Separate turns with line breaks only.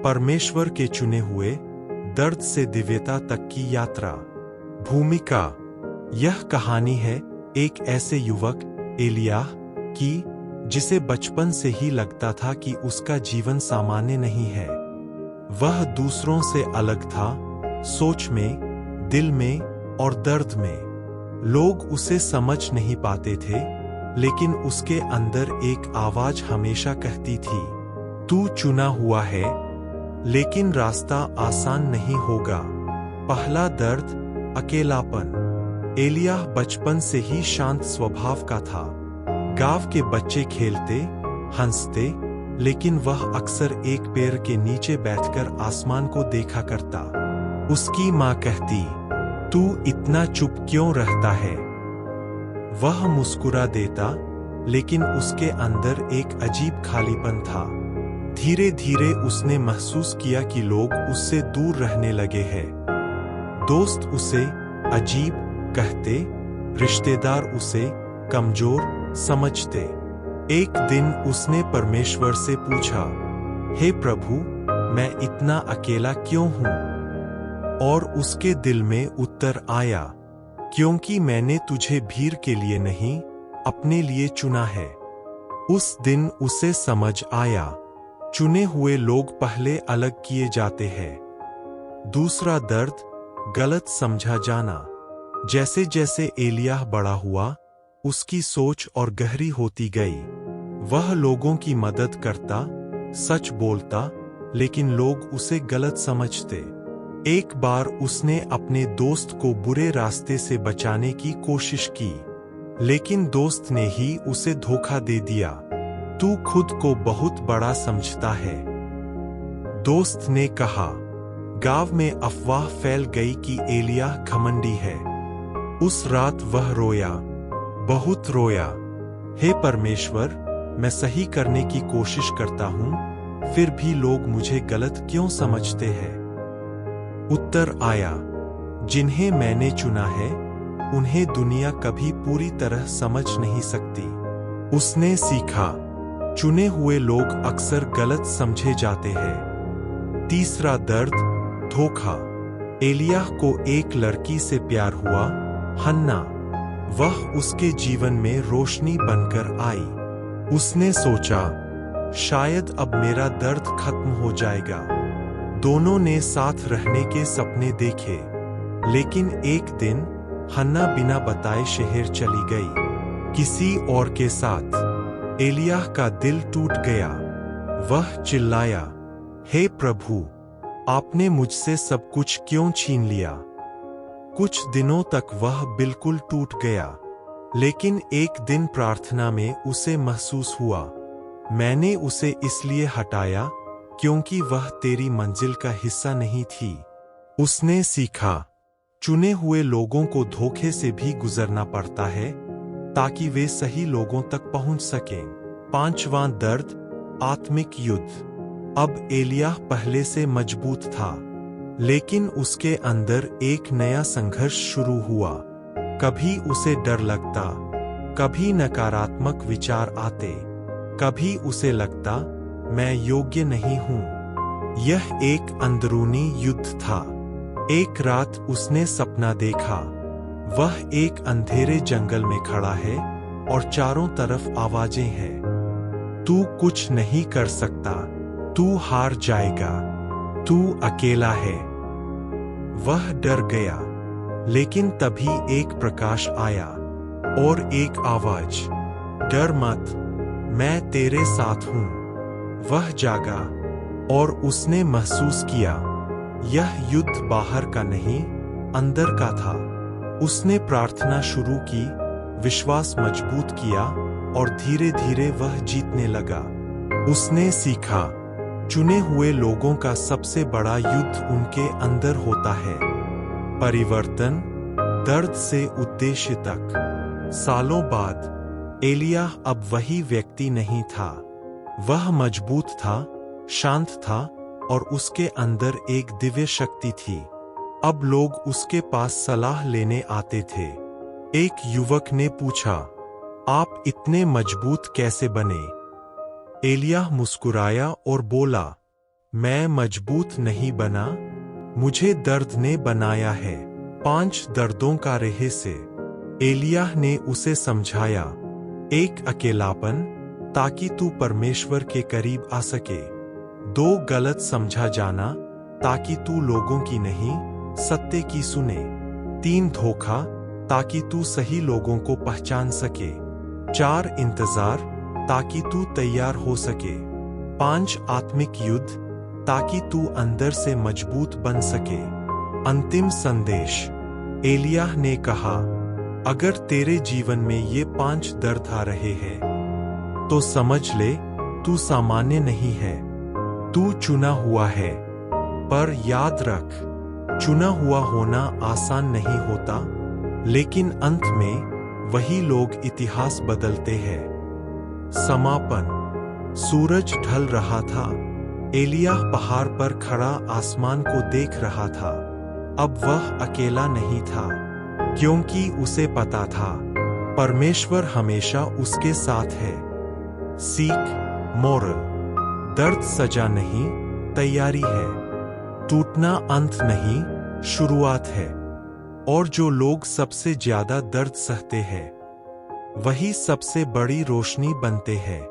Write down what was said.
परमेश्वर के चुने हुए, दर्द से दिव्यता तक की यात्रा। भूमिका। यह कहानी है एक ऐसे युवक एलियाह की जिसे बचपन से ही लगता था कि उसका जीवन सामान्य नहीं है। वह दूसरों से अलग था, सोच में, दिल में और दर्द में। लोग उसे समझ नहीं पाते थे, लेकिन उसके अंदर एक आवाज हमेशा कहती थी, तू चुना हुआ है, लेकिन रास्ता आसान नहीं होगा। पहला दर्द, अकेलापन। एलियाह बचपन से ही शांत स्वभाव का था। गांव के बच्चे खेलते, हंसते, लेकिन वह अक्सर एक पेड़ के नीचे बैठकर आसमान को देखा करता। उसकी माँ कहती, तू इतना चुप क्यों रहता है? वह मुस्कुरा देता, लेकिन उसके अंदर एक अजीब खालीपन था। धीरे धीरे उसने महसूस किया कि लोग उससे दूर रहने लगे हैं। दोस्त उसे अजीब कहते, रिश्तेदार उसे कमजोर समझते। एक दिन उसने परमेश्वर से पूछा, हे प्रभु, मैं इतना अकेला क्यों हूं? और उसके दिल में उत्तर आया, क्योंकि मैंने तुझे भीड़ के लिए नहीं, अपने लिए चुना है। उस दिन उसे समझ आया, चुने हुए लोग पहले अलग किए जाते हैं। दूसरा दर्द, गलत समझा जाना। जैसे जैसे एलियाह बड़ा हुआ, उसकी सोच और गहरी होती गई। वह लोगों की मदद करता, सच बोलता, लेकिन लोग उसे गलत समझते। एक बार उसने अपने दोस्त को बुरे रास्ते से बचाने की कोशिश की, लेकिन दोस्त ने ही उसे धोखा दे दिया। तू खुद को बहुत बड़ा समझता है, दोस्त ने कहा। गांव में अफवाह फैल गई कि एलियाह घमंडी है। उस रात वह रोया, बहुत रोया। हे परमेश्वर, मैं सही करने की कोशिश करता हूं, फिर भी लोग मुझे गलत क्यों समझते हैं? उत्तर आया, जिन्हें मैंने चुना है, उन्हें दुनिया कभी पूरी तरह समझ नहीं सकती। उसने सीखा, चुने हुए लोग अक्सर गलत समझे जाते हैं। तीसरा दर्द, धोखा। एलियाह को एक लड़की से प्यार हुआ, हन्ना। वह उसके जीवन में रोशनी बनकर आई। उसने सोचा, शायद अब मेरा दर्द खत्म हो जाएगा। दोनों ने साथ रहने के सपने देखे, लेकिन एक दिन हन्ना बिना बताए शहर चली गई, किसी और के साथ। एलियाह का दिल टूट गया। वह चिल्लाया, हे प्रभु, आपने मुझसे सब कुछ क्यों छीन लिया? कुछ दिनों तक वह बिल्कुल टूट गया, लेकिन एक दिन प्रार्थना में उसे महसूस हुआ, मैंने उसे इसलिए हटाया क्योंकि वह तेरी मंजिल का हिस्सा नहीं थी। उसने सीखा, चुने हुए लोगों को धोखे से भी गुजरना पड़ता है, ताकि वे सही लोगों तक पहुंच सकें। पांचवां दर्द, आत्मिक युद्ध। अब एलियाह पहले से मजबूत था, लेकिन उसके अंदर एक नया संघर्ष शुरू हुआ। कभी उसे डर लगता, कभी नकारात्मक विचार आते, कभी उसे लगता, मैं योग्य नहीं हूं। यह एक अंदरूनी युद्ध था। एक रात उसने सपना देखा, वह एक अंधेरे जंगल में खड़ा है और चारों तरफ आवाजें हैं। तू कुछ नहीं कर सकता, तू हार जाएगा, तू अकेला है। वह डर गया, लेकिन तभी एक प्रकाश आया और एक आवाज, डर मत, मैं तेरे साथ हूं। वह जागा और उसने महसूस किया, यह युद्ध बाहर का नहीं, अंदर का था। उसने प्रार्थना शुरू की, विश्वास मजबूत किया और धीरे धीरे वह जीतने लगा। उसने सीखा, चुने हुए लोगों का सबसे बड़ा युद्ध उनके अंदर होता है। परिवर्तन, दर्द से उद्देश्य तक। सालों बाद एलियाह अब वही व्यक्ति नहीं था। वह मजबूत था, शांत था और उसके अंदर एक दिव्य शक्ति थी। अब लोग उसके पास सलाह लेने आते थे। एक युवक ने पूछा, आप इतने मजबूत कैसे बने? एलियाह मुस्कुराया और बोला, मैं मजबूत नहीं बना, मुझे दर्द ने बनाया है। 5 दर्दों का रहस्य। एलियाह ने उसे समझाया। 1 अकेलापन, ताकि तू परमेश्वर के करीब आ सके। 2 गलत समझा जाना, ताकि तू लोगों की नहीं, सत्य की सुने। 3 धोखा, ताकि तू सही लोगों को पहचान सके। 4 इंतजार, ताकि तू तैयार हो सके। 5 आत्मिक युद्ध, ताकि तू अंदर से मजबूत बन सके। अंतिम संदेश। एलियाह ने कहा, अगर तेरे जीवन में ये 5 दर्द आ रहे हैं तो समझ ले, तू सामान्य नहीं है, तू चुना हुआ है। पर याद रख, चुना हुआ होना आसान नहीं होता, लेकिन अंत में वही लोग इतिहास बदलते हैं। समापन। सूरज ढल रहा था। एलियाह पहाड़ पर खड़ा आसमान को देख रहा था। अब वह अकेला नहीं था, क्योंकि उसे पता था परमेश्वर हमेशा उसके साथ है। सीख। मोरल। दर्द सजा नहीं, तैयारी है। टूटना अंत नहीं, शुरुआत है। और जो लोग सबसे ज्यादा दर्द सहते हैं, वही सबसे बड़ी रोशनी बनते हैं।